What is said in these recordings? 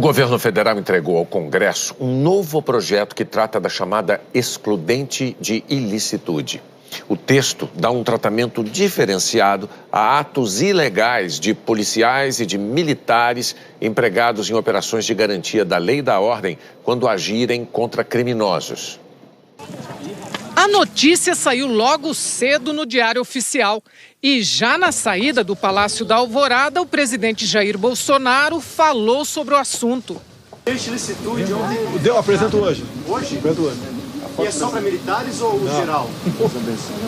governo federal entregou ao Congresso um novo projeto que trata da chamada excludente de ilicitude. O texto dá um tratamento diferenciado a atos ilegais de policiais e de militares empregados em operações de garantia da lei e da ordem quando agirem contra criminosos. A notícia saiu logo cedo no Diário Oficial. E já na saída do Palácio da Alvorada, o presidente Jair Bolsonaro falou sobre o assunto. Ilicitude ontem... Apresento hoje. Hoje? Apresento hoje. E é só para militares ou geral?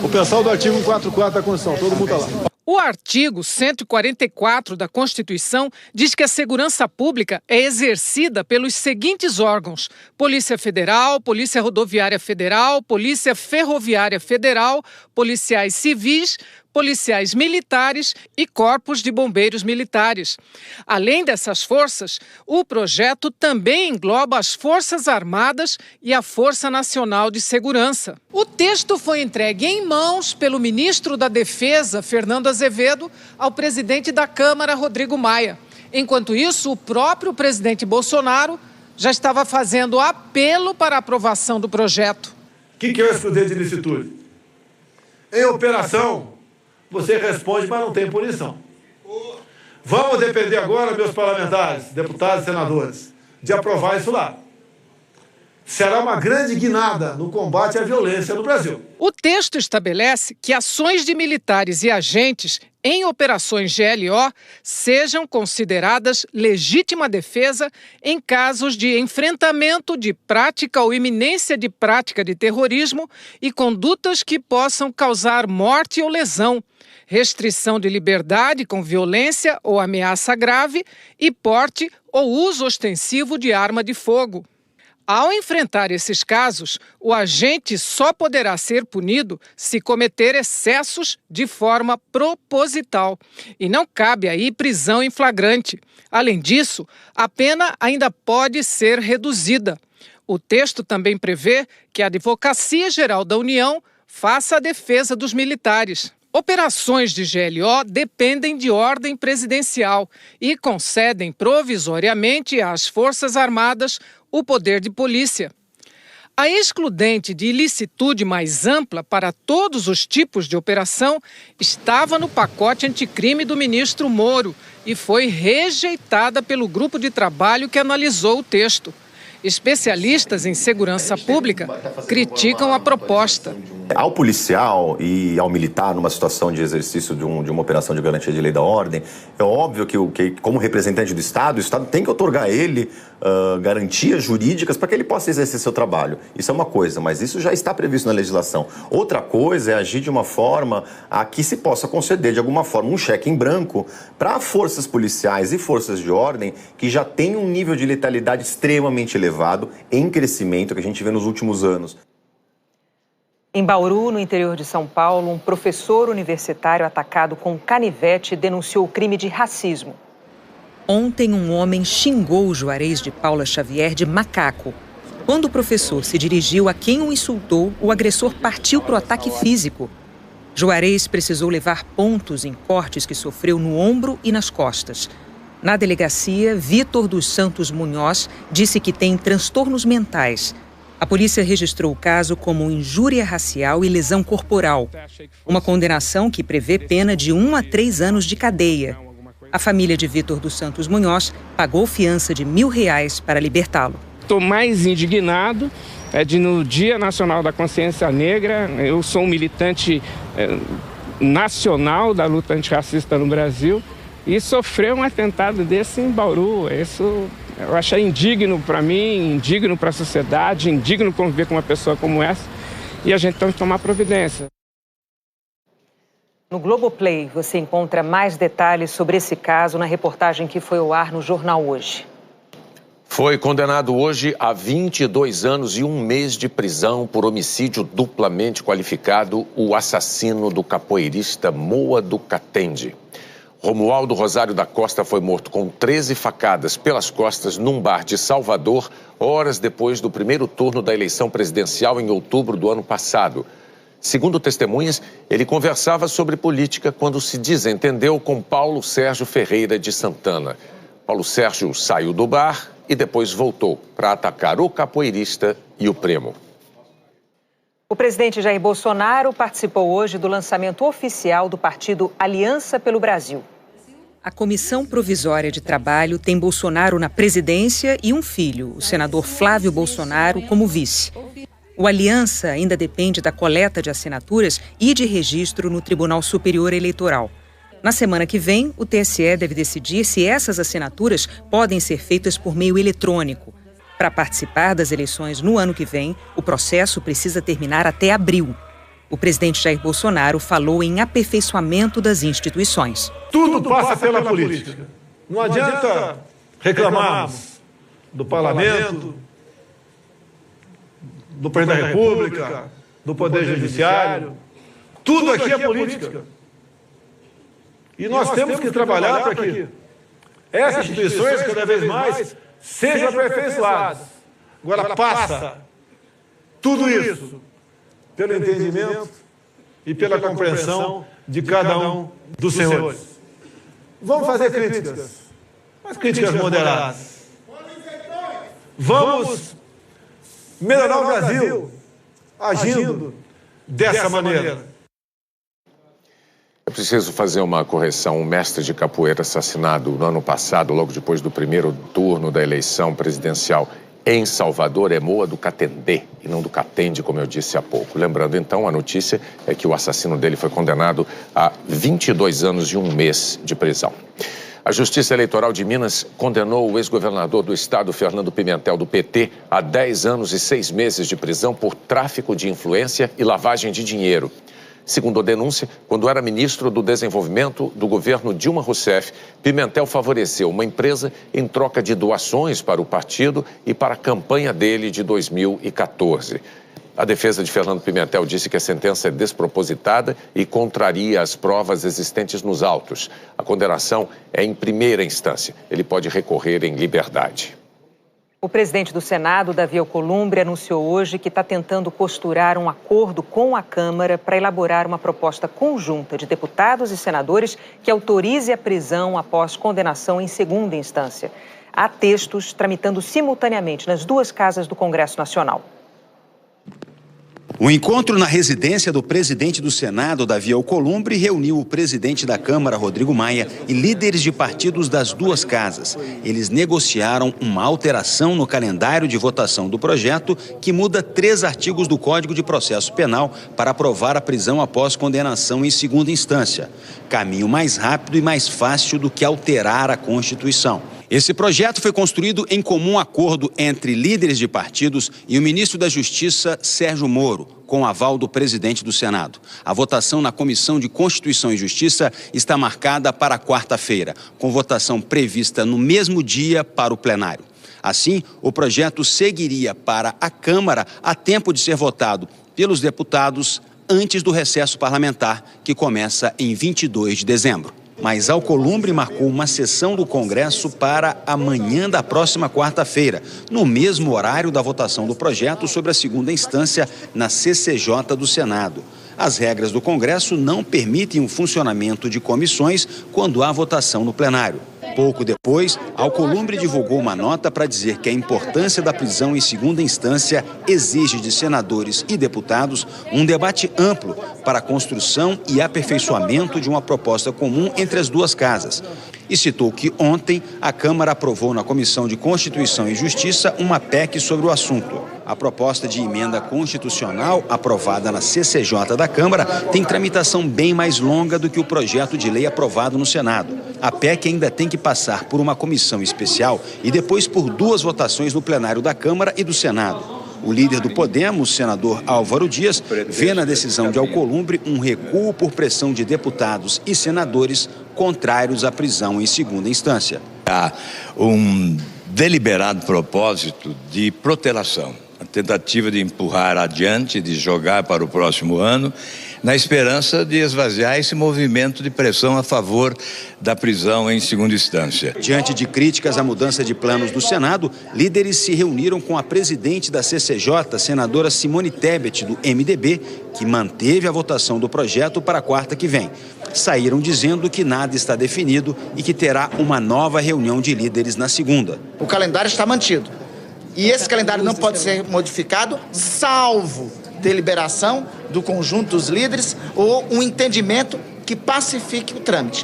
O pessoal do artigo 144 da Constituição, todo mundo está lá. O artigo 144 da Constituição diz que a segurança pública é exercida pelos seguintes órgãos: Polícia Federal, Polícia Rodoviária Federal, Polícia Ferroviária Federal, policiais civis, policiais militares e corpos de bombeiros militares. Além dessas forças, o projeto também engloba as Forças Armadas e a Força Nacional de Segurança. O texto foi entregue em mãos pelo ministro da Defesa, Fernando Azevedo, ao presidente da Câmara, Rodrigo Maia. Enquanto isso, o próprio presidente Bolsonaro já estava fazendo apelo para a aprovação do projeto. O que é o excludente de ilicitude? Em operação, você responde, mas não tem punição. Vamos depender agora, meus parlamentares, deputados e senadores, de aprovar isso lá. Será uma grande guinada no combate à violência no Brasil. O texto estabelece que ações de militares e agentes em operações GLO sejam consideradas legítima defesa em casos de enfrentamento de prática ou iminência de prática de terrorismo e condutas que possam causar morte ou lesão, restrição de liberdade com violência ou ameaça grave e porte ou uso ostensivo de arma de fogo. Ao enfrentar esses casos, o agente só poderá ser punido se cometer excessos de forma proposital. E não cabe aí prisão em flagrante. Além disso, a pena ainda pode ser reduzida. O texto também prevê que a Advocacia Geral da União faça a defesa dos militares. Operações de GLO dependem de ordem presidencial e concedem provisoriamente às Forças Armadas o poder de polícia. A excludente de ilicitude mais ampla para todos os tipos de operação estava no pacote anticrime do ministro Moro e foi rejeitada pelo grupo de trabalho que analisou o texto. Especialistas em segurança pública criticam a proposta. Ao policial e ao militar, numa situação de exercício de uma operação de garantia de lei da ordem, é óbvio que como representante do Estado, o Estado tem que otorgar a ele garantias jurídicas para que ele possa exercer seu trabalho. Isso é uma coisa, mas isso já está previsto na legislação. Outra coisa é agir de uma forma a que se possa conceder, de alguma forma, um cheque em branco para forças policiais e forças de ordem que já têm um nível de letalidade extremamente elevado, em crescimento, que a gente vê nos últimos anos. Em Bauru, no interior de São Paulo, um professor universitário atacado com canivete denunciou o crime de racismo. Ontem, um homem xingou o Juarez de Paula Xavier de macaco. Quando o professor se dirigiu a quem o insultou, o agressor partiu para o ataque físico. Juarez precisou levar pontos em cortes que sofreu no ombro e nas costas. Na delegacia, Vitor dos Santos Munhoz disse que tem transtornos mentais. A polícia registrou o caso como injúria racial e lesão corporal. Uma condenação que prevê pena de 1 a 3 anos de cadeia. A família de Vitor dos Santos Munhoz pagou fiança de R$1.000 para libertá-lo. Estou mais indignado no Dia Nacional da Consciência Negra. Eu sou um militante nacional da luta antirracista no Brasil e sofrer um atentado desse em Bauru. Isso eu acho indigno para mim, indigno para a sociedade, indigno conviver com uma pessoa como essa, e a gente tem que tomar providência. No Globoplay você encontra mais detalhes sobre esse caso na reportagem que foi ao ar no Jornal Hoje. Foi condenado hoje a 22 anos e 1 mês de prisão por homicídio duplamente qualificado o assassino do capoeirista Moa do Catende. Romualdo Rosário da Costa foi morto com 13 facadas pelas costas num bar de Salvador, horas depois do primeiro turno da eleição presidencial em outubro do ano passado. Segundo testemunhas, ele conversava sobre política quando se desentendeu com Paulo Sérgio Ferreira de Santana. Paulo Sérgio saiu do bar e depois voltou para atacar o capoeirista e o primo. O presidente Jair Bolsonaro participou hoje do lançamento oficial do partido Aliança pelo Brasil. A Comissão Provisória de Trabalho tem Bolsonaro na presidência e um filho, o senador Flávio Bolsonaro, como vice. O Aliança ainda depende da coleta de assinaturas e de registro no Tribunal Superior Eleitoral. Na semana que vem, o TSE deve decidir se essas assinaturas podem ser feitas por meio eletrônico. Para participar das eleições no ano que vem, o processo precisa terminar até abril. O presidente Jair Bolsonaro falou em aperfeiçoamento das instituições. Tudo passa pela política. Não adianta reclamarmos do parlamento, do presidente da República, do Poder Judiciário. Tudo aqui é política. E nós temos que trabalhar para que essas instituições, cada vez mais, sejam aperfeiçoadas. Agora passa tudo isso pelo entendimento e pela compreensão de cada um dos senhores. Vamos fazer críticas, mas críticas moderadas. Vamos melhorar o Brasil agindo dessa maneira. É preciso fazer uma correção. Um mestre de capoeira assassinado no ano passado, logo depois do primeiro turno da eleição presidencial em Salvador, é Moa do Catendê e não do Catende, como eu disse há pouco. Lembrando, então, a notícia é que o assassino dele foi condenado a 22 anos e 1 mês de prisão. A Justiça Eleitoral de Minas condenou o ex-governador do estado, Fernando Pimentel, do PT, a 10 anos e 6 meses de prisão por tráfico de influência e lavagem de dinheiro. Segundo a denúncia, quando era ministro do Desenvolvimento do governo Dilma Rousseff, Pimentel favoreceu uma empresa em troca de doações para o partido e para a campanha dele de 2014. A defesa de Fernando Pimentel disse que a sentença é despropositada e contraria as provas existentes nos autos. A condenação é em primeira instância. Ele pode recorrer em liberdade. O presidente do Senado, Davi Alcolumbre, anunciou hoje que está tentando costurar um acordo com a Câmara para elaborar uma proposta conjunta de deputados e senadores que autorize a prisão após condenação em segunda instância. Há textos tramitando simultaneamente nas duas casas do Congresso Nacional. O encontro na residência do presidente do Senado, Davi Alcolumbre, reuniu o presidente da Câmara, Rodrigo Maia, e líderes de partidos das duas casas. Eles negociaram uma alteração no calendário de votação do projeto que muda 3 artigos do Código de Processo Penal para aprovar a prisão após condenação em segunda instância. Caminho mais rápido e mais fácil do que alterar a Constituição. Esse projeto foi construído em comum acordo entre líderes de partidos e o ministro da Justiça, Sérgio Moro, com o aval do presidente do Senado. A votação na Comissão de Constituição e Justiça está marcada para quarta-feira, com votação prevista no mesmo dia para o plenário. Assim, o projeto seguiria para a Câmara a tempo de ser votado pelos deputados antes do recesso parlamentar, que começa em 22 de dezembro. Mas Alcolumbre marcou uma sessão do Congresso para amanhã da próxima quarta-feira, no mesmo horário da votação do projeto sobre a segunda instância na CCJ do Senado. As regras do Congresso não permitem o funcionamento de comissões quando há votação no plenário. Pouco depois, Alcolumbre divulgou uma nota para dizer que a importância da prisão em segunda instância exige de senadores e deputados um debate amplo para a construção e aperfeiçoamento de uma proposta comum entre as duas casas. E citou que ontem a Câmara aprovou na Comissão de Constituição e Justiça uma PEC sobre o assunto. A proposta de emenda constitucional aprovada na CCJ da Câmara tem tramitação bem mais longa do que o projeto de lei aprovado no Senado. A PEC ainda tem que passar por uma comissão especial e depois por 2 votações no plenário da Câmara e do Senado. O líder do Podemos, senador Álvaro Dias, vê na decisão de Alcolumbre um recuo por pressão de deputados e senadores contrários à prisão em segunda instância. Há um deliberado propósito de protelação, a tentativa de empurrar adiante, de jogar para o próximo ano, na esperança de esvaziar esse movimento de pressão a favor da prisão em segunda instância. Diante de críticas à mudança de planos do Senado, líderes se reuniram com a presidente da CCJ, senadora Simone Tebet, do MDB, que manteve a votação do projeto para a quarta que vem. saíram dizendo que nada está definido e que terá uma nova reunião de líderes na segunda. O calendário está mantido. E esse calendário não pode ser modificado, salvo deliberação do conjunto dos líderes ou um entendimento que pacifique o trâmite.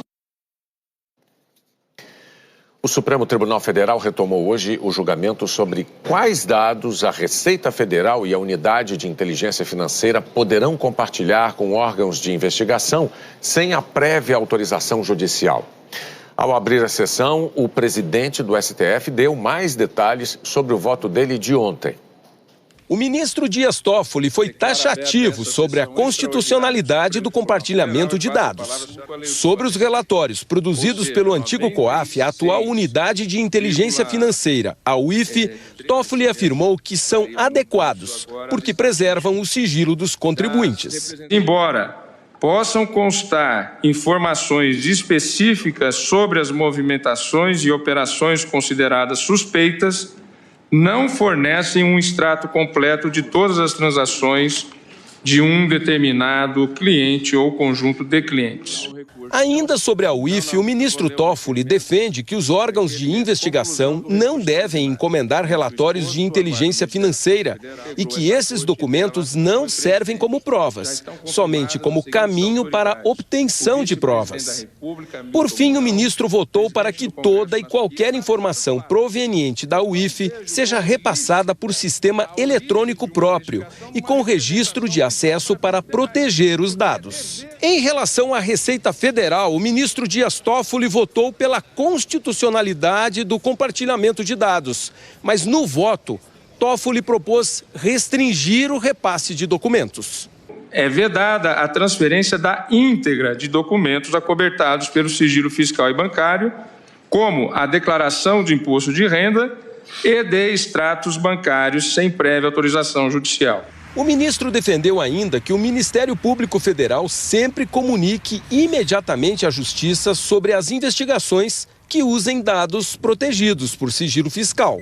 O Supremo Tribunal Federal retomou hoje o julgamento sobre quais dados a Receita Federal e a Unidade de Inteligência Financeira poderão compartilhar com órgãos de investigação sem a prévia autorização judicial. Ao abrir a sessão, o presidente do STF deu mais detalhes sobre o voto dele de ontem. O ministro Dias Toffoli foi taxativo sobre a constitucionalidade do compartilhamento de dados. Sobre os relatórios produzidos pelo antigo COAF, a atual Unidade de Inteligência Financeira, a UIF, Toffoli afirmou que são adequados, porque preservam o sigilo dos contribuintes. Embora possam constar informações específicas sobre as movimentações e operações consideradas suspeitas, não fornecem um extrato completo de todas as transações de um determinado cliente ou conjunto de clientes. Ainda sobre a UIF, o ministro Toffoli defende que os órgãos de investigação não devem encomendar relatórios de inteligência financeira e que esses documentos não servem como provas, somente como caminho para a obtenção de provas. Por fim, o ministro votou para que toda e qualquer informação proveniente da UIF seja repassada por sistema eletrônico próprio e com registro de acesso para proteger os dados. Em relação à Receita Federal, o ministro Dias Toffoli votou pela constitucionalidade do compartilhamento de dados, mas no voto, Toffoli propôs restringir o repasse de documentos. É vedada a transferência da íntegra de documentos acobertados pelo sigilo fiscal e bancário, como a declaração de imposto de renda e de extratos bancários sem prévia autorização judicial. O ministro defendeu ainda que o Ministério Público Federal sempre comunique imediatamente à Justiça sobre as investigações que usem dados protegidos por sigilo fiscal.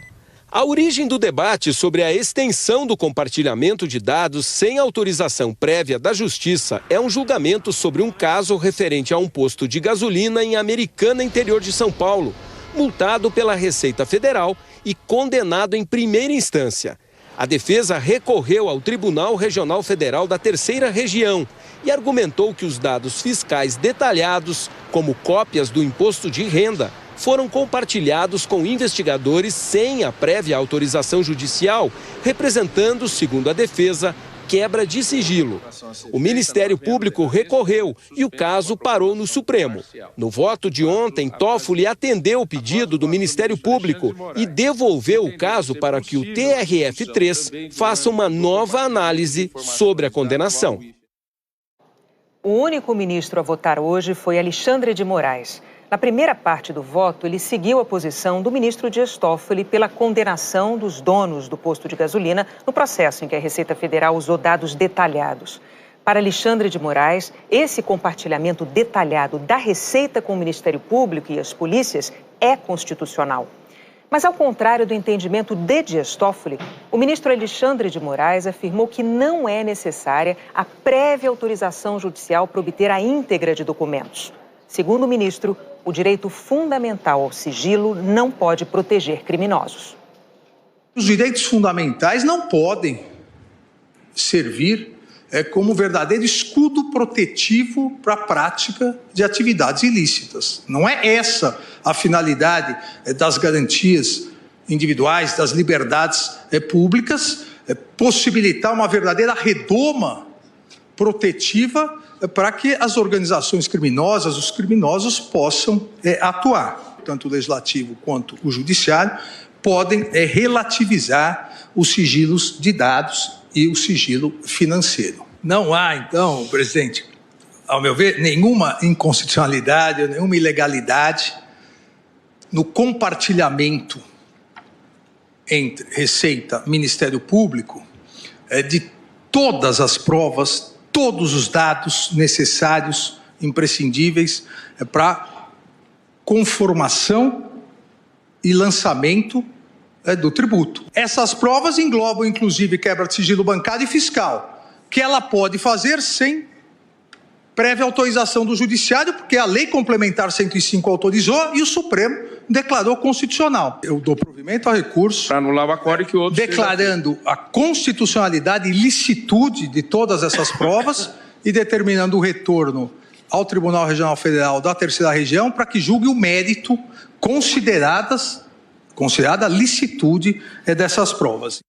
A origem do debate sobre a extensão do compartilhamento de dados sem autorização prévia da Justiça é um julgamento sobre um caso referente a um posto de gasolina em Americana, interior de São Paulo, multado pela Receita Federal e condenado em primeira instância. A defesa recorreu ao Tribunal Regional Federal da Terceira Região e argumentou que os dados fiscais detalhados, como cópias do imposto de renda, foram compartilhados com investigadores sem a prévia autorização judicial, representando, segundo a defesa, quebra de sigilo. O Ministério Público recorreu e o caso parou no Supremo. No voto de ontem, Toffoli atendeu o pedido do Ministério Público e devolveu o caso para que o TRF3 faça uma nova análise sobre a condenação. O único ministro a votar hoje foi Alexandre de Moraes. Na primeira parte do voto, ele seguiu a posição do ministro Dias Toffoli pela condenação dos donos do posto de gasolina no processo em que a Receita Federal usou dados detalhados. Para Alexandre de Moraes, esse compartilhamento detalhado da Receita com o Ministério Público e as polícias é constitucional. Mas, ao contrário do entendimento de Dias Toffoli, o ministro Alexandre de Moraes afirmou que não é necessária a prévia autorização judicial para obter a íntegra de documentos. Segundo o ministro, o direito fundamental ao sigilo não pode proteger criminosos. Os direitos fundamentais não podem servir como verdadeiro escudo protetivo para a prática de atividades ilícitas. Não é essa a finalidade das garantias individuais, das liberdades públicas, possibilitar uma verdadeira redoma protetiva para que as organizações criminosas, os criminosos, possam atuar. Tanto o Legislativo quanto o Judiciário podem relativizar os sigilos de dados e o sigilo financeiro. Não há, então, presidente, ao meu ver, nenhuma inconstitucionalidade, nenhuma ilegalidade no compartilhamento entre Receita e Ministério Público de todas as provas, todos os dados necessários, imprescindíveis para conformação e lançamento do tributo. Essas provas englobam, inclusive, quebra de sigilo bancário e fiscal, que ela pode fazer sem prévia autorização do Judiciário, porque a Lei Complementar 105 autorizou e o Supremo declarou constitucional. Eu dou provimento ao recurso para anular o acordo que o outro declarando a constitucionalidade e licitude de todas essas provas e determinando o retorno ao Tribunal Regional Federal da Terceira Região para que julgue o mérito considerada a licitude dessas provas.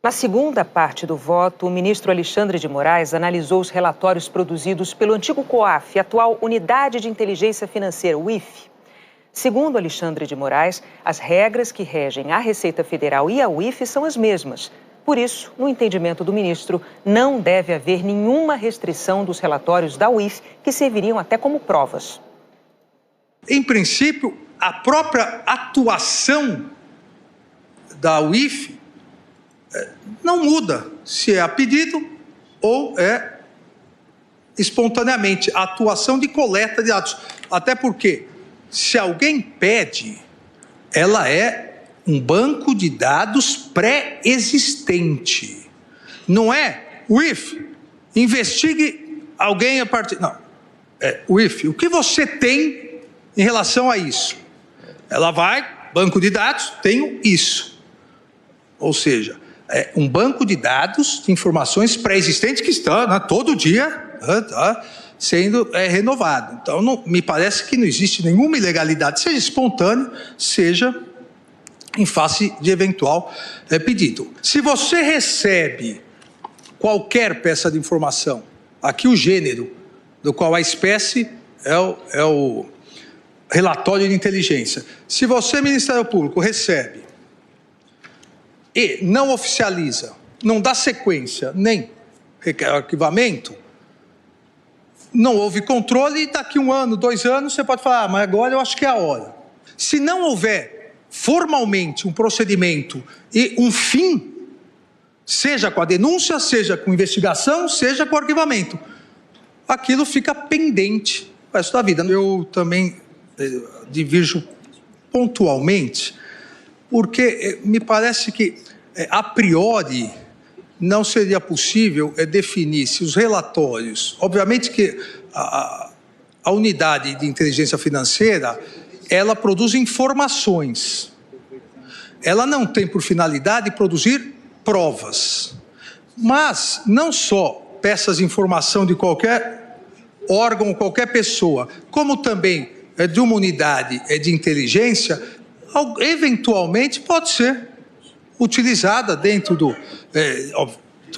Na segunda parte do voto, o ministro Alexandre de Moraes analisou os relatórios produzidos pelo antigo COAF, atual Unidade de Inteligência Financeira, UIF. Segundo Alexandre de Moraes, as regras que regem a Receita Federal e a UIF são as mesmas. Por isso, no entendimento do ministro, não deve haver nenhuma restrição dos relatórios da UIF, que serviriam até como provas. Em princípio, a própria atuação da UIF não muda se é a pedido ou é espontaneamente a atuação de coleta de dados. Até porque, se alguém pede, ela é um banco de dados pré-existente. Não é, UIF, investigue alguém a partir... Não, UIF, o que você tem em relação a isso? Ela vai, banco de dados, tenho isso. Ou seja, é um banco de dados de informações pré-existentes que está todo dia sendo renovado. Então, me parece que não existe nenhuma ilegalidade, seja espontâneo, seja em face de eventual pedido. Se você recebe qualquer peça de informação, aqui o gênero, do qual a espécie é o relatório de inteligência. Se você, Ministério Público, recebe e não oficializa, não dá sequência, nem requer arquivamento, não houve controle e daqui 1 ano, 2 anos, você pode falar, mas agora eu acho que é a hora. Se não houver formalmente um procedimento e um fim, seja com a denúncia, seja com investigação, seja com arquivamento, aquilo fica pendente o resto da vida. Eu também divirjo pontualmente, porque me parece que, a priori, não seria possível definir se os relatórios... Obviamente que a unidade de inteligência financeira, ela produz informações. Ela não tem por finalidade produzir provas. Mas não só peças de informação de qualquer órgão, qualquer pessoa, como também de uma unidade de inteligência, eventualmente pode ser utilizada dentro do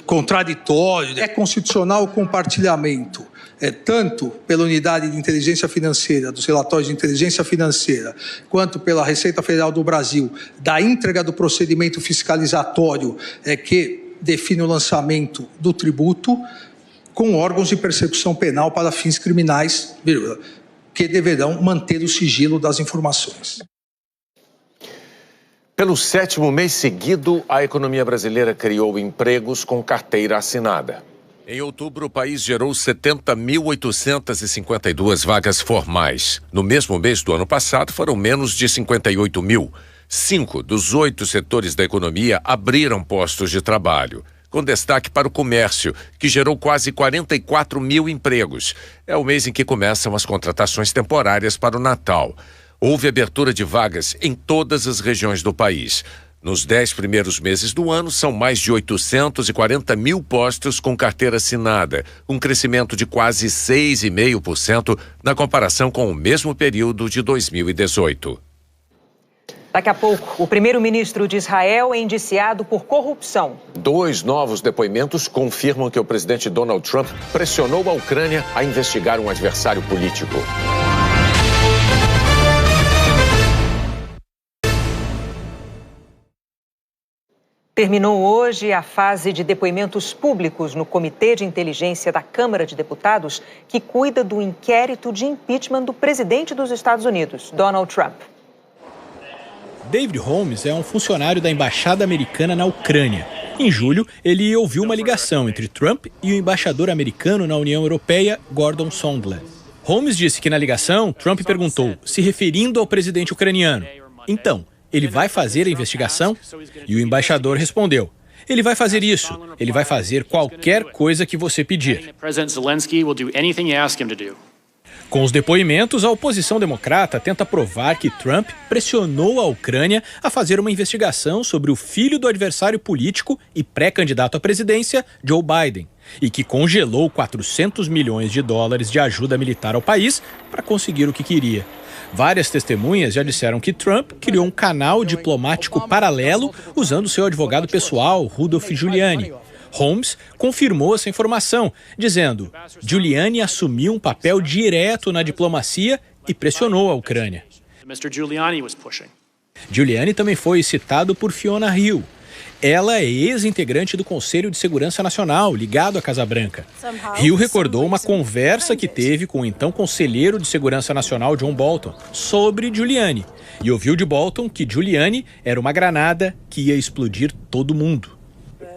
contraditório. É constitucional o compartilhamento, tanto pela unidade de inteligência financeira, dos relatórios de inteligência financeira, quanto pela Receita Federal do Brasil, da entrega do procedimento fiscalizatório que define o lançamento do tributo, com órgãos de persecução penal para fins criminais, que deverão manter o sigilo das informações. Pelo 7º mês seguido, a economia brasileira criou empregos com carteira assinada. Em outubro, o país gerou 70.852 vagas formais. No mesmo mês do ano passado, foram menos de 58 mil. 5 dos 8 setores da economia abriram postos de trabalho, com destaque para o comércio, que gerou quase 44 mil empregos. É o mês em que começam as contratações temporárias para o Natal. Houve abertura de vagas em todas as regiões do país. Nos 10 primeiros meses do ano, são mais de 840 mil postos com carteira assinada, um crescimento de quase 6,5% na comparação com o mesmo período de 2018. Daqui a pouco, o primeiro-ministro de Israel é indiciado por corrupção. 2 novos depoimentos confirmam que o presidente Donald Trump pressionou a Ucrânia a investigar um adversário político. Terminou hoje a fase de depoimentos públicos no Comitê de Inteligência da Câmara de Deputados, que cuida do inquérito de impeachment do presidente dos Estados Unidos, Donald Trump. David Holmes é um funcionário da Embaixada Americana na Ucrânia. Em julho, ele ouviu uma ligação entre Trump e o embaixador americano na União Europeia, Gordon Sondland. Holmes disse que na ligação, Trump perguntou, se referindo ao presidente ucraniano, então, ele vai fazer a investigação? E o embaixador respondeu, Ele vai fazer isso. Ele vai fazer qualquer coisa que você pedir. Com os depoimentos, a oposição democrata tenta provar que Trump pressionou a Ucrânia a fazer uma investigação sobre o filho do adversário político e pré-candidato à presidência, Joe Biden, e que congelou 400 milhões de dólares de ajuda militar ao país para conseguir o que queria. Várias testemunhas já disseram que Trump criou um canal diplomático paralelo usando seu advogado pessoal, Rudolph Giuliani. Holmes confirmou essa informação, dizendo: Giuliani assumiu um papel direto na diplomacia e pressionou a Ucrânia. Giuliani também foi citado por Fiona Hill. Ela é ex-integrante do Conselho de Segurança Nacional, ligado à Casa Branca. Hill recordou uma conversa que teve com o então conselheiro de Segurança Nacional, John Bolton, sobre Giuliani. E ouviu de Bolton que Giuliani era uma granada que ia explodir todo mundo.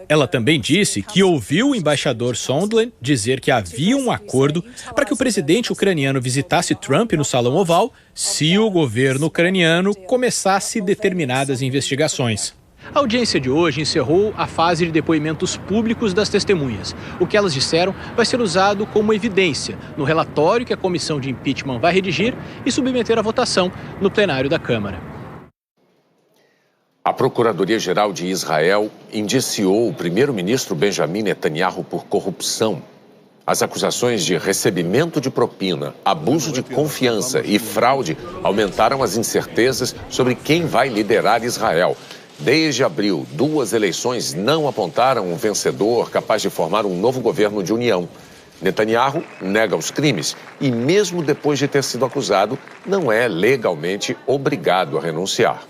Ela também disse que ouviu o embaixador Sondland dizer que havia um acordo para que o presidente ucraniano visitasse Trump no Salão Oval se o governo ucraniano começasse determinadas investigações. A audiência de hoje encerrou a fase de depoimentos públicos das testemunhas. O que elas disseram vai ser usado como evidência no relatório que a comissão de impeachment vai redigir e submeter à votação no plenário da Câmara. A Procuradoria-Geral de Israel indiciou o primeiro-ministro Benjamin Netanyahu por corrupção. As acusações de recebimento de propina, abuso de confiança e fraude aumentaram as incertezas sobre quem vai liderar Israel. Desde abril, 2 eleições não apontaram um vencedor capaz de formar um novo governo de união. Netanyahu nega os crimes e, mesmo depois de ter sido acusado, não é legalmente obrigado a renunciar.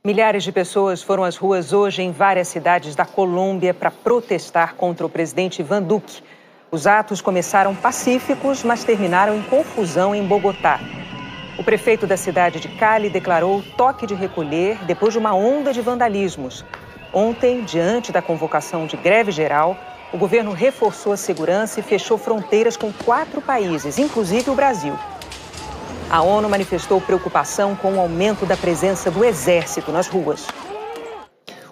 Milhares de pessoas foram às ruas hoje em várias cidades da Colômbia para protestar contra o presidente Iván Duque. Os atos começaram pacíficos, mas terminaram em confusão em Bogotá. O prefeito da cidade de Cali declarou toque de recolher depois de uma onda de vandalismos. Ontem, diante da convocação de greve geral, o governo reforçou a segurança e fechou fronteiras com 4 países, inclusive o Brasil. A ONU manifestou preocupação com o aumento da presença do exército nas ruas.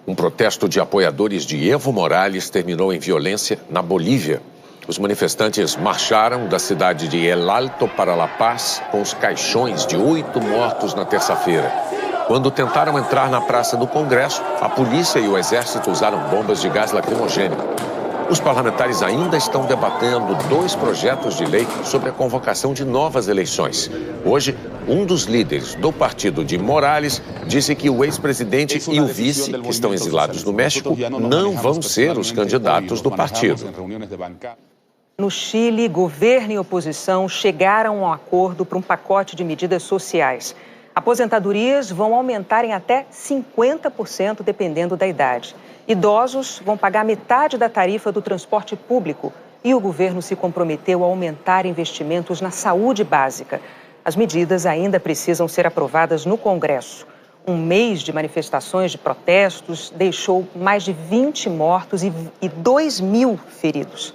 Um protesto de apoiadores de Evo Morales terminou em violência na Bolívia. Os manifestantes marcharam da cidade de El Alto para La Paz com os caixões de 8 mortos na terça-feira. Quando tentaram entrar na Praça do Congresso, a polícia e o exército usaram bombas de gás lacrimogêneo. Os parlamentares ainda estão debatendo 2 projetos de lei sobre a convocação de novas eleições. Hoje, um dos líderes do partido de Morales disse que o ex-presidente e o vice, que estão exilados no México, não vão ser os candidatos do partido. No Chile, governo e oposição chegaram a um acordo para um pacote de medidas sociais. Aposentadorias vão aumentar em até 50% dependendo da idade. Idosos vão pagar metade da tarifa do transporte público e o governo se comprometeu a aumentar investimentos na saúde básica. As medidas ainda precisam ser aprovadas no Congresso. Um mês de manifestações de protestos deixou mais de 20 mortos e 2.000 feridos.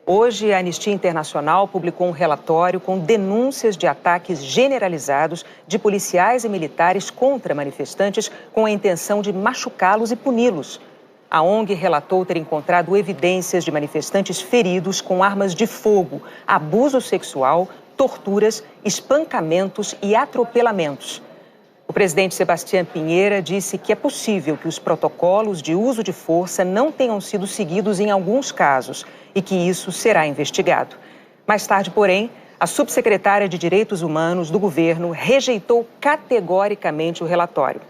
Hoje, a Anistia Internacional publicou um relatório com denúncias de ataques generalizados de policiais e militares contra manifestantes com a intenção de machucá-los e puni-los. A ONG relatou ter encontrado evidências de manifestantes feridos com armas de fogo, abuso sexual, torturas, espancamentos e atropelamentos. O presidente Sebastián Piñera disse que é possível que os protocolos de uso de força não tenham sido seguidos em alguns casos e que isso será investigado. Mais tarde, porém, a subsecretária de Direitos Humanos do governo rejeitou categoricamente o relatório.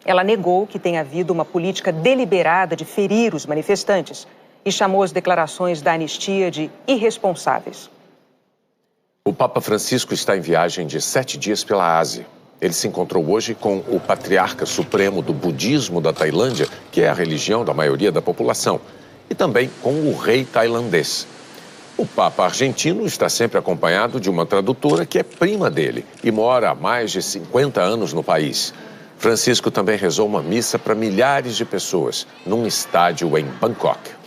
Ela negou que tenha havido uma política deliberada de ferir os manifestantes e chamou as declarações da anistia de irresponsáveis. O Papa Francisco está em viagem de 7 dias pela Ásia. Ele se encontrou hoje com o patriarca supremo do budismo da Tailândia, que é a religião da maioria da população, e também com o rei tailandês. O Papa argentino está sempre acompanhado de uma tradutora que é prima dele e mora há mais de 50 anos no país. Francisco também rezou uma missa para milhares de pessoas num estádio em Bangkok.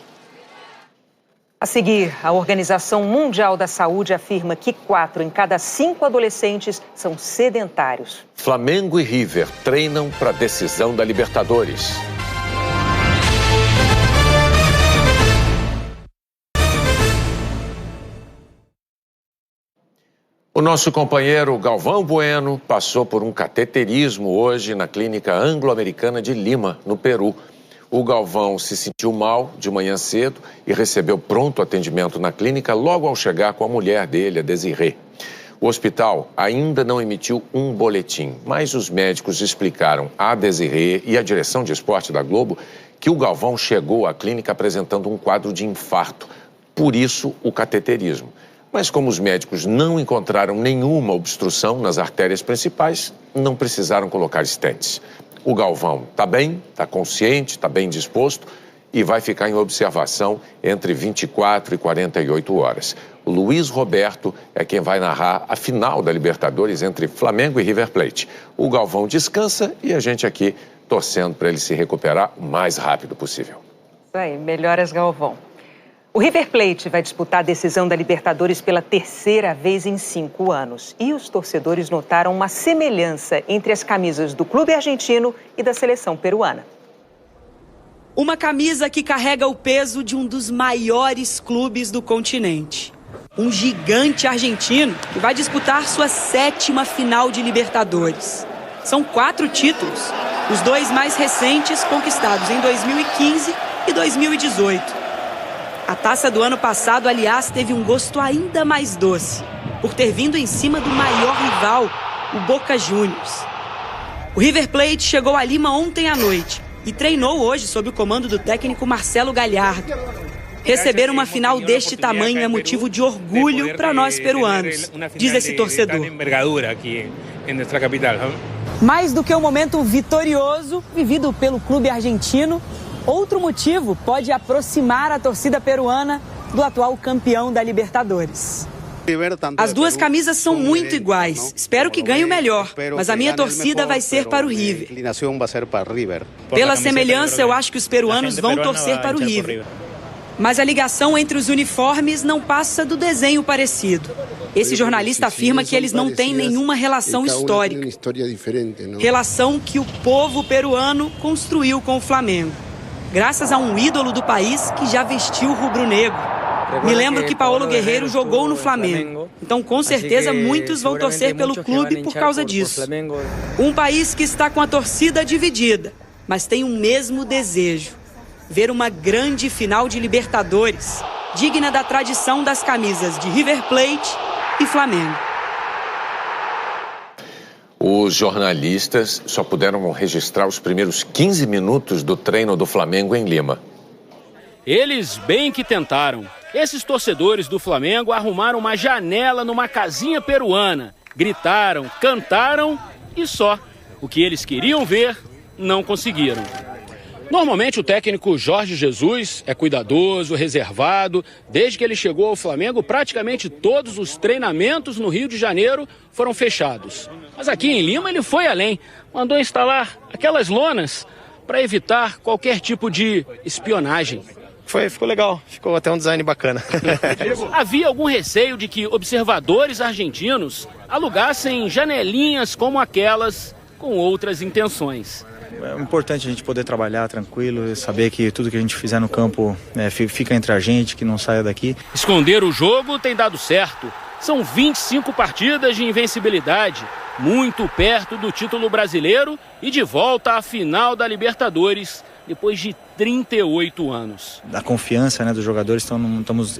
A seguir, a Organização Mundial da Saúde afirma que 4 em cada 5 adolescentes são sedentários. Flamengo e River treinam para a decisão da Libertadores. O nosso companheiro Galvão Bueno passou por um cateterismo hoje na Clínica Anglo-Americana de Lima, no Peru. O Galvão se sentiu mal de manhã cedo e recebeu pronto atendimento na clínica logo ao chegar com a mulher dele, a Desirê. O hospital ainda não emitiu um boletim, mas os médicos explicaram à Desirê e à direção de esporte da Globo que o Galvão chegou à clínica apresentando um quadro de infarto, por isso o cateterismo. Mas como os médicos não encontraram nenhuma obstrução nas artérias principais, não precisaram colocar stents. O Galvão está bem, está consciente, está bem disposto e vai ficar em observação entre 24 e 48 horas. O Luiz Roberto é quem vai narrar a final da Libertadores entre Flamengo e River Plate. O Galvão descansa e a gente aqui torcendo para ele se recuperar o mais rápido possível. Isso aí, melhoras, Galvão. O River Plate vai disputar a decisão da Libertadores pela terceira vez em 5 anos. E os torcedores notaram uma semelhança entre as camisas do clube argentino e da seleção peruana. Uma camisa que carrega o peso de um dos maiores clubes do continente. Um gigante argentino que vai disputar sua 7ª final de Libertadores. São 4 títulos, os 2 mais recentes conquistados em 2015 e 2018. A taça do ano passado, aliás, teve um gosto ainda mais doce, por ter vindo em cima do maior rival, o Boca Juniors. O River Plate chegou a Lima ontem à noite e treinou hoje sob o comando do técnico Marcelo Gallardo. Receber uma final deste tamanho é motivo de orgulho para nós peruanos, diz esse torcedor. Mais do que um momento vitorioso vivido pelo clube argentino, outro motivo pode aproximar a torcida peruana do atual campeão da Libertadores. As duas camisas são muito iguais. Espero que ganhe o melhor, mas a minha torcida vai ser para o River. Pela semelhança, eu acho que os peruanos vão torcer para o River. Mas a ligação entre os uniformes não passa do desenho parecido. Esse jornalista afirma que eles não têm nenhuma relação histórica. Relação que o povo peruano construiu com o Flamengo, graças a um ídolo do país que já vestiu o rubro-negro. Me lembro que Paulo Guerreiro jogou no Flamengo, então com certeza muitos vão torcer pelo clube por causa disso. Um país que está com a torcida dividida, mas tem o mesmo desejo: ver uma grande final de Libertadores, digna da tradição das camisas de River Plate e Flamengo. Os jornalistas só puderam registrar os primeiros 15 minutos do treino do Flamengo em Lima. Eles bem que tentaram. Esses torcedores do Flamengo arrumaram uma janela numa casinha peruana. Gritaram, cantaram e só. O que eles queriam ver, não conseguiram. Normalmente o técnico Jorge Jesus é cuidadoso, reservado. Desde que ele chegou ao Flamengo, praticamente todos os treinamentos no Rio de Janeiro foram fechados. Mas aqui em Lima ele foi além. Mandou instalar aquelas lonas para evitar qualquer tipo de espionagem. Ficou legal, ficou até um design bacana. Havia algum receio de que observadores argentinos alugassem janelinhas como aquelas com outras intenções. É importante a gente poder trabalhar tranquilo e saber que tudo que a gente fizer no campo fica entre a gente, que não saia daqui. Esconder o jogo tem dado certo. São 25 partidas de invencibilidade, muito perto do título brasileiro e de volta à final da Libertadores depois de 38 anos. A confiança, dos jogadores,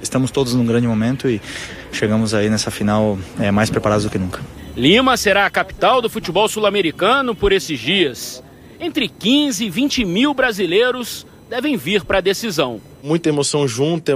estamos todos num grande momento e chegamos aí nessa final mais preparados do que nunca. Lima será a capital do futebol sul-americano por esses dias. Entre 15 e 20 mil brasileiros devem vir para a decisão. Muita emoção junto,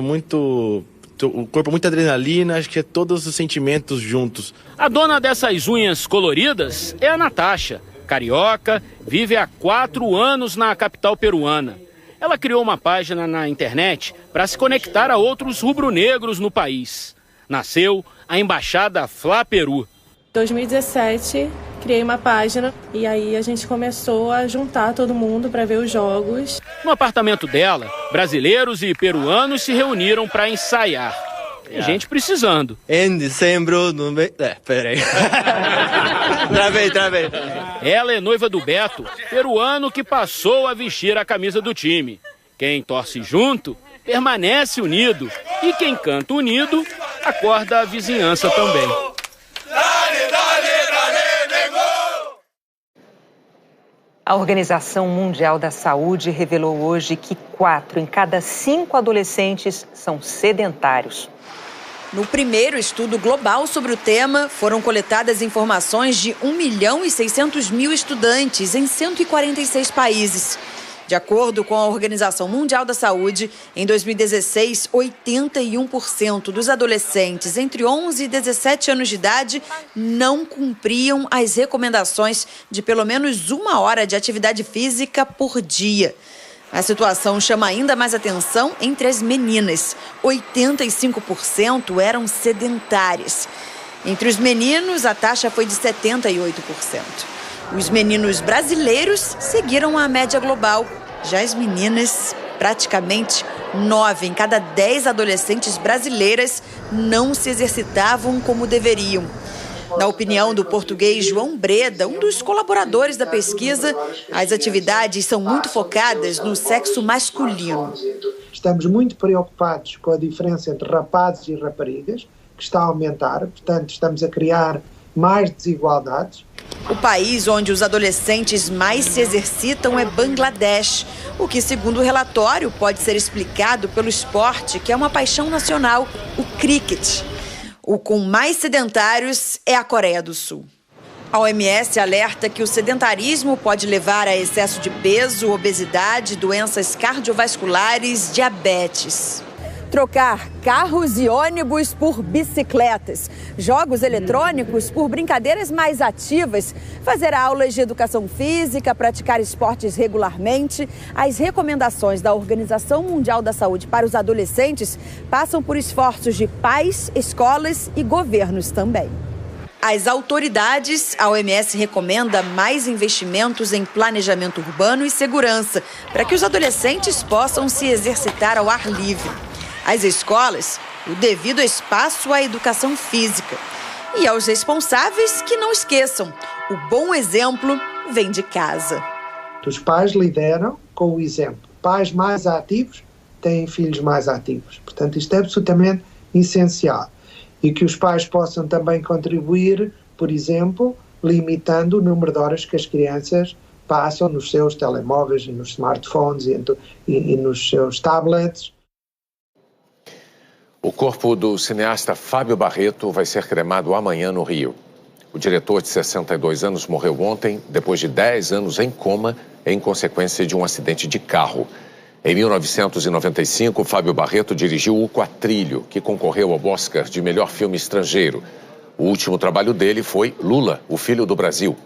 o corpo, muita adrenalina, acho que é todos os sentimentos juntos. A dona dessas unhas coloridas é a Natasha, carioca, vive há 4 anos na capital peruana. Ela criou uma página na internet para se conectar a outros rubro-negros no país. Nasceu a Embaixada Fla Peru. Em 2017, criei uma página e aí a gente começou a juntar todo mundo para ver os jogos. No apartamento dela, brasileiros e peruanos se reuniram para ensaiar. Tem gente precisando. Em dezembro... peraí. Travei. Ela é noiva do Beto, peruano que passou a vestir a camisa do time. Quem torce junto, permanece unido. E quem canta unido, acorda a vizinhança também. A Organização Mundial da Saúde revelou hoje que 4 em cada 5 adolescentes são sedentários. No primeiro estudo global sobre o tema, foram coletadas informações de 1.600.000 estudantes em 146 países. De acordo com a Organização Mundial da Saúde, em 2016, 81% dos adolescentes entre 11 e 17 anos de idade não cumpriam as recomendações de pelo menos 1 hora de atividade física por dia. A situação chama ainda mais atenção entre as meninas. 85% eram sedentárias. Entre os meninos, a taxa foi de 78%. Os meninos brasileiros seguiram a média global. Já as meninas, praticamente 9 em cada 10 adolescentes brasileiras não se exercitavam como deveriam. Na opinião do português João Breda, um dos colaboradores da pesquisa, as atividades são muito focadas no sexo masculino. Estamos muito preocupados com a diferença entre rapazes e raparigas, que está a aumentar, portanto estamos a criar mais desigualdades. O país onde os adolescentes mais se exercitam é Bangladesh, o que, segundo o relatório, pode ser explicado pelo esporte, que é uma paixão nacional, o cricket. O com mais sedentários é a Coreia do Sul. A OMS alerta que o sedentarismo pode levar a excesso de peso, obesidade, doenças cardiovasculares, diabetes. Trocar carros e ônibus por bicicletas, jogos eletrônicos por brincadeiras mais ativas, fazer aulas de educação física, praticar esportes regularmente. As recomendações da Organização Mundial da Saúde para os adolescentes passam por esforços de pais, escolas e governos também. As autoridades, a OMS recomenda mais investimentos em planejamento urbano e segurança, para que os adolescentes possam se exercitar ao ar livre. Às escolas, o devido espaço à educação física. E aos responsáveis que não esqueçam, o bom exemplo vem de casa. Os pais lideram com o exemplo. Pais mais ativos têm filhos mais ativos. Portanto, isto é absolutamente essencial. E que os pais possam também contribuir, por exemplo, limitando o número de horas que as crianças passam nos seus telemóveis e nos smartphones e nos seus tablets. O corpo do cineasta Fábio Barreto vai ser cremado amanhã no Rio. O diretor de 62 anos morreu ontem, depois de 10 anos em coma, em consequência de um acidente de carro. Em 1995, Fábio Barreto dirigiu O Quatrilho, que concorreu ao Oscar de melhor filme estrangeiro. O último trabalho dele foi Lula, o Filho do Brasil.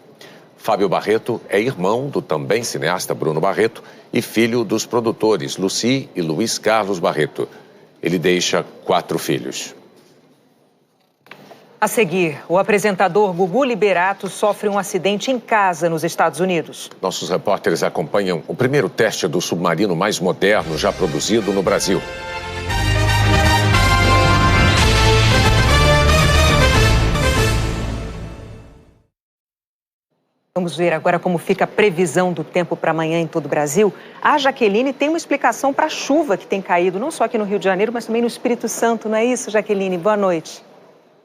Fábio Barreto é irmão do também cineasta Bruno Barreto e filho dos produtores Lucy e Luiz Carlos Barreto. Ele deixa 4 filhos. A seguir, o apresentador Gugu Liberato sofre um acidente em casa nos Estados Unidos. Nossos repórteres acompanham o primeiro teste do submarino mais moderno já produzido no Brasil. Vamos ver agora como fica a previsão do tempo para amanhã em todo o Brasil. A Jaqueline tem uma explicação para a chuva que tem caído, não só aqui no Rio de Janeiro, mas também no Espírito Santo, não é isso, Jaqueline? Boa noite.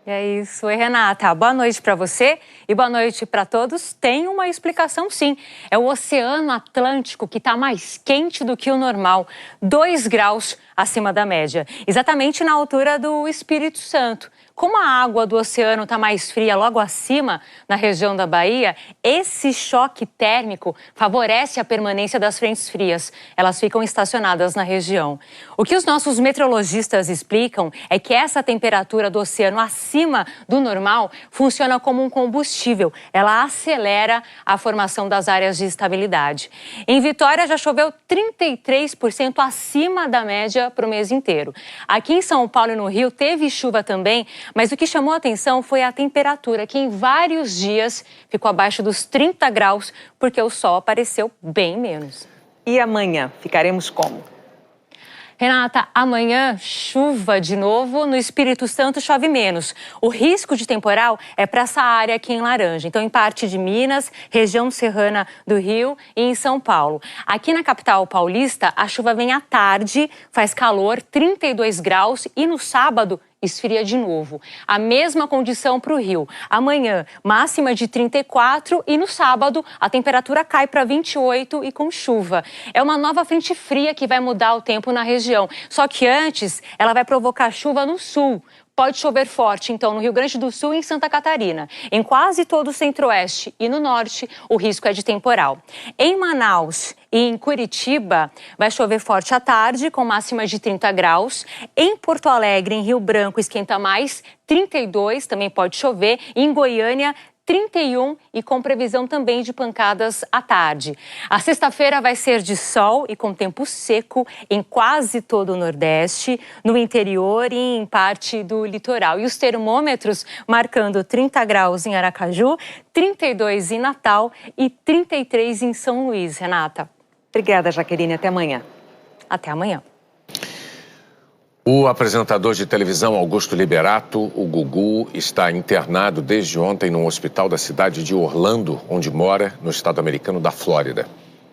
É isso. Oi, Renata. Boa noite para você e boa noite para todos. Tem uma explicação, sim. É o Oceano Atlântico que está mais quente do que o normal, 2 graus acima da média, exatamente na altura do Espírito Santo. Como a água do oceano está mais fria logo acima, na região da Bahia, esse choque térmico favorece a permanência das frentes frias. Elas ficam estacionadas na região. O que os nossos meteorologistas explicam é que essa temperatura do oceano acima do normal funciona como um combustível. Ela acelera a formação das áreas de estabilidade. Em Vitória já choveu 33% acima da média para o mês inteiro. Aqui em São Paulo e no Rio teve chuva também, mas o que chamou a atenção foi a temperatura, que em vários dias ficou abaixo dos 30 graus, porque o sol apareceu bem menos. E amanhã, ficaremos como? Renata, amanhã chuva de novo, no Espírito Santo chove menos. O risco de temporal é para essa área aqui em laranja. Então, em parte de Minas, região serrana do Rio e em São Paulo. Aqui na capital paulista, a chuva vem à tarde, faz calor, 32 graus e no sábado esfria de novo. A mesma condição para o Rio. Amanhã, máxima de 34 e no sábado a temperatura cai para 28 e com chuva. É uma nova frente fria que vai mudar o tempo na região. Só que antes, ela vai provocar chuva no sul. Pode chover forte, então, no Rio Grande do Sul e em Santa Catarina. Em quase todo o centro-oeste e no norte, o risco é de temporal. Em Manaus e em Curitiba, vai chover forte à tarde, com máxima de 30 graus. Em Porto Alegre, em Rio Branco, esquenta mais, 32, também pode chover. Em Goiânia, 31 e com previsão também de pancadas à tarde. A sexta-feira vai ser de sol e com tempo seco em quase todo o Nordeste, no interior e em parte do litoral. E os termômetros marcando 30 graus em Aracaju, 32 em Natal e 33 em São Luís. Renata. Obrigada, Jaqueline. Até amanhã. Até amanhã. O apresentador de televisão Augusto Liberato, o Gugu, está internado desde ontem num hospital da cidade de Orlando, onde mora, no estado americano da Flórida.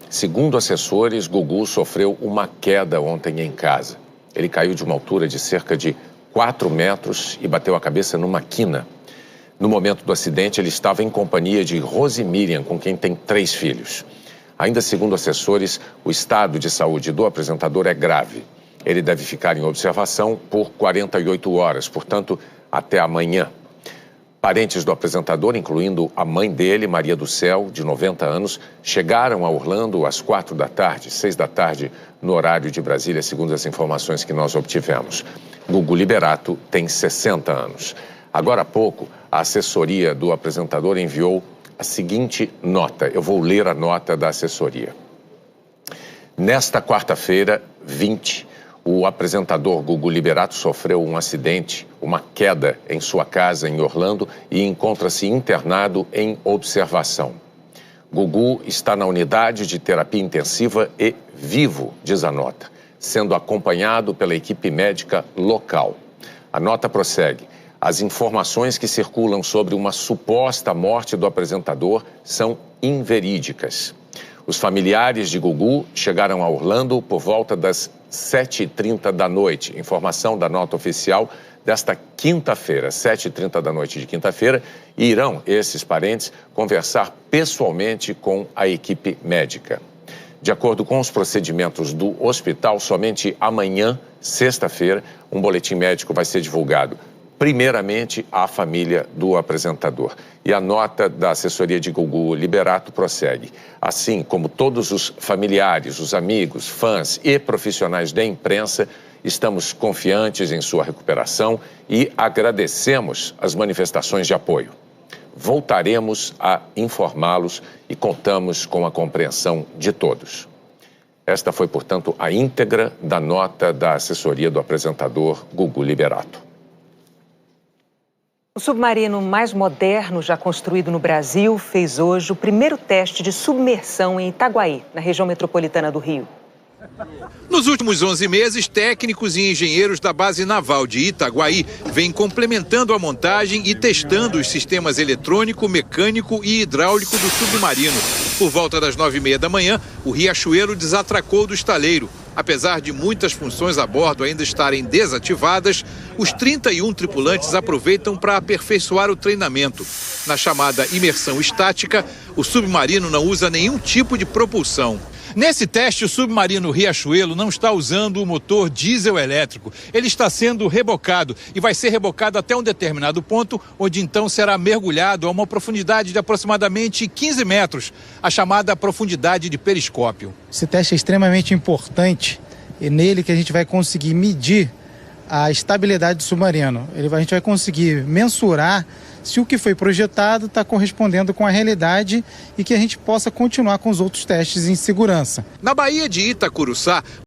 Segundo assessores, Gugu sofreu uma queda ontem em casa. Ele caiu de uma altura de cerca de 4 metros e bateu a cabeça numa quina. No momento do acidente, ele estava em companhia de Rose Miriam, com quem tem 3 filhos. Ainda segundo assessores, o estado de saúde do apresentador é grave. Ele deve ficar em observação por 48 horas, portanto, até amanhã. Parentes do apresentador, incluindo a mãe dele, Maria do Céu, de 90 anos, chegaram a Orlando às 4 da tarde, 6 da tarde, no horário de Brasília, segundo as informações que nós obtivemos. Gugu Liberato tem 60 anos. Agora há pouco, a assessoria do apresentador enviou a seguinte nota. Eu vou ler a nota da assessoria. Nesta quarta-feira, 20, o apresentador Gugu Liberato sofreu um acidente, uma queda em sua casa em Orlando e encontra-se internado em observação. Gugu está na unidade de terapia intensiva e vivo, diz a nota, sendo acompanhado pela equipe médica local. A nota prossegue. As informações que circulam sobre uma suposta morte do apresentador são inverídicas. Os familiares de Gugu chegaram a Orlando por volta das 7h30 da noite. Informação da nota oficial desta quinta-feira, 7h30 da noite de quinta-feira, e irão esses parentes conversar pessoalmente com a equipe médica. De acordo com os procedimentos do hospital, somente amanhã, sexta-feira, um boletim médico vai ser divulgado. Primeiramente, à família do apresentador. E a nota da assessoria de Gugu Liberato prossegue. Assim como todos os familiares, os amigos, fãs e profissionais da imprensa, estamos confiantes em sua recuperação e agradecemos as manifestações de apoio. Voltaremos a informá-los e contamos com a compreensão de todos. Esta foi, portanto, a íntegra da nota da assessoria do apresentador Gugu Liberato. O submarino mais moderno já construído no Brasil fez hoje o primeiro teste de submersão em Itaguaí, na região metropolitana do Rio. Nos últimos 11 meses, técnicos e engenheiros da base naval de Itaguaí vêm complementando a montagem e testando os sistemas eletrônico, mecânico e hidráulico do submarino. Por volta das 9h30 da manhã, o Riachuelo desatracou do estaleiro. Apesar de muitas funções a bordo ainda estarem desativadas, os 31 tripulantes aproveitam para aperfeiçoar o treinamento. Na chamada imersão estática, o submarino não usa nenhum tipo de propulsão. Nesse teste, o submarino Riachuelo não está usando o motor diesel elétrico. Ele está sendo rebocado e vai ser rebocado até um determinado ponto, onde então será mergulhado a uma profundidade de aproximadamente 15 metros, a chamada profundidade de periscópio. Esse teste é extremamente importante e nele que a gente vai conseguir medir a estabilidade do submarino. A gente vai conseguir mensurar se o que foi projetado está correspondendo com a realidade e que a gente possa continuar com os outros testes em segurança. Na Baía de Itacuruçá,